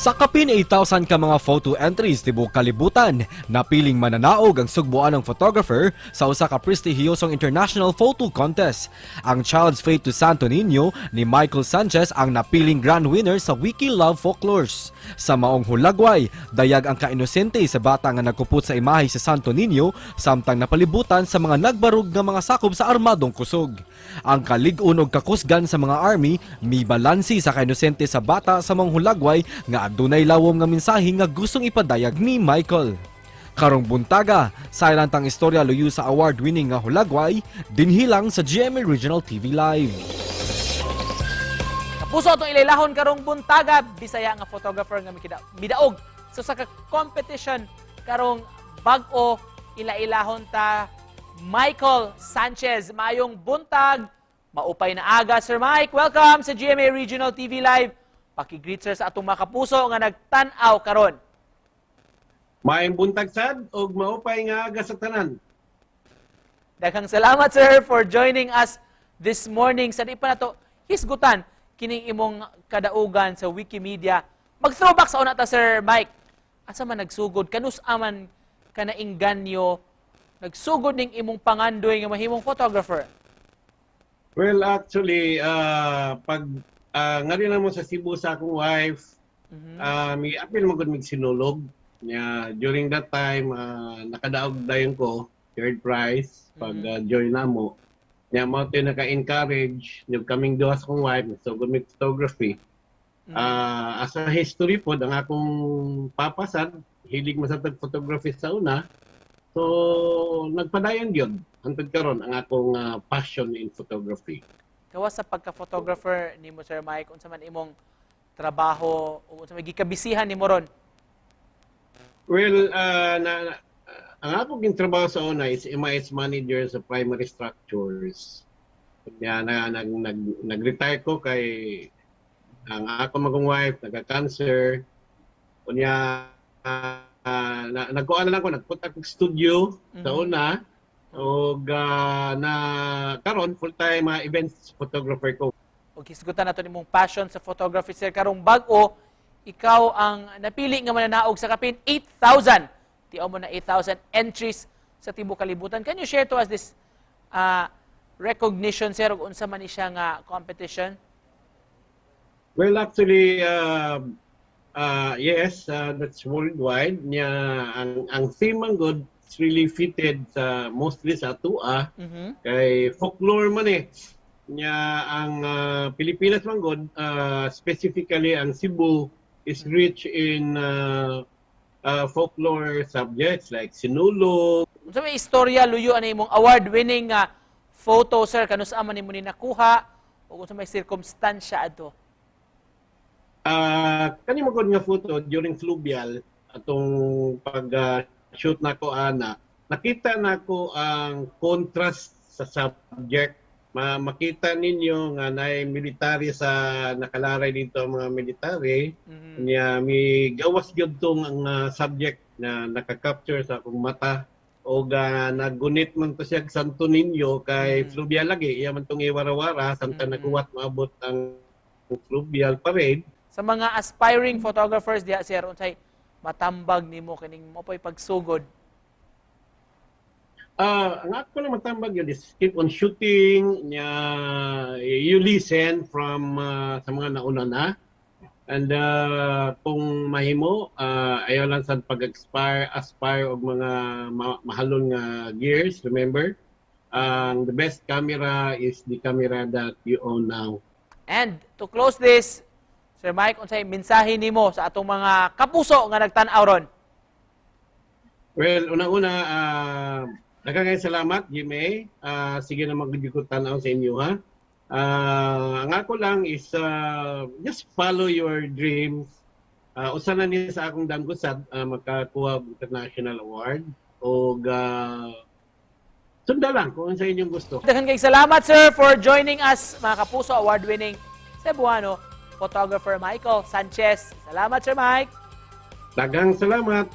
Sa kapin 8,000 ka mga photo entries tibok kalibutan, napiling mananaog ang sugbuan ng photographer sa usa ka prestihiyosong international photo contest. Ang Child's Fate to Santo Niño ni Michael Sanchez ang napiling grand winner sa Wiki Love Folklores. Sa maong hulagway, dayag ang kainosente sa bata nga nagkupot sa imahe sa Santo Niño samtang napalibutan sa mga nagbarug nga mga sakop sa armadong kusog. Ang kalig-un og kakusgan sa mga army mibalansi sa kainosente sa bata sa maong hulagway nga adunay lawom nga mensahe nga gustong ipadayag ni Michael. Karong buntaga, silent ang istorya luyo sa award-winning nga hulagway, dinhilang sa GMA Regional TV Live. Kapuso itong ilailahon karong buntaga, Bisaya nga photographer nga midaog. So sa competition karong bag-o ilailahon ta Michael Sanchez. Mayong buntag, maupay na aga. Sir Mike, welcome sa GMA Regional TV Live. Pakigreet sir sa atong mga kapuso nga nagtan-aw karon. Maayong buntag sad og maupay nga aga sa tanan. Daghang salamat sir for joining us this morning. Sa di pa nato hisgutan kining imong kadaugan sa Wikimedia. Mag-throwback sa una ta Sir Mike. Asa man nagsugod kanus aman kanaingganyo nagsugod ning imong pangandoy nga mahimong photographer? Well, actually, pag nga rin mo sa Cebu sa akong wife, may apil mo mig sinulog. During that time, nakadaog dayon ko, third prize, pag join na mo. Mo ito naka-encourage, kaming duha sa akong wife, so good mig photography. As a history po, ang akong papasad, hilig masatag photography sa una, so nagpadayon yun. Hantod karon ang akong passion in photography. Kawas sa pagka-photographer nimo Sir Mike, unsa man imong trabaho o unsa may gikabisihan nimo ron? Well, ang akong gintrabaho sa una is MIS manager sa primary structures. Nag-retire ko kay ang akong magong wife nagka-cancer. Kunya nagkuan lang ko, nagpunta ko studio sa una. O na karon full-time events photographer ko. O hisgutan nato nimong passion sa photography sir karong bag-o ikaw ang napili nga mananaog sa kapin 8,000. Tiaw mo na 8,000 entries sa tibuok kalibutan. Can you share to us this recognition sir ug unsa man ni siya nga competition? Well, actually yes, that's worldwide. Ang theme ang good really fitted sa mostly sa atua kay folklore man ang Pilipinas man god specifically ang Cebu is rich in folklore subjects like sinulog. Unsa may istorya luyo ani imong award-winning photo sir kanus man nimo ni nakuha o unsa may circumstansya adto? Kani magod nga photo during fluvial atong pag shoot nako ana, nakita nako ang contrast sa subject. Makita ninyo nga naay military sa nakalaray dito ang mga military. May gawas gyud tong ang subject na naka-capture sa akong mata o nagunit man to siya Santo Niño kay fluvial lagi iya man tong iwarawara samtang naguwat maabot ang fluvial parade. Sa mga aspiring photographers diha sir unsay matambag nimo kining mopoy pagsugod? Ang ako lang matambag yun is keep on shooting. You listen from sa mga nauna na. And kung mahimo, ayaw lang sa aspire og mga mahalon nga gears. Remember, the best camera is the camera that you own now. And to close this, Sir Mike, unsay mensahe nimo sa atong mga kapuso nga nagtan-aw ron? Well, una-una, daghang salamat, Jimmy. Sige na magdikutan-aw sa inyo, ha? Ang ako lang is just follow your dreams. Usa na niya sa akong damgusad, magkakuha og international award. O sunda lang kung sa inyong gusto. Daghang kay salamat, sir, for joining us, mga kapuso, award-winning Cebuano photographer Michael Sanchez. Salamat, Sir Mike. Daghang salamat.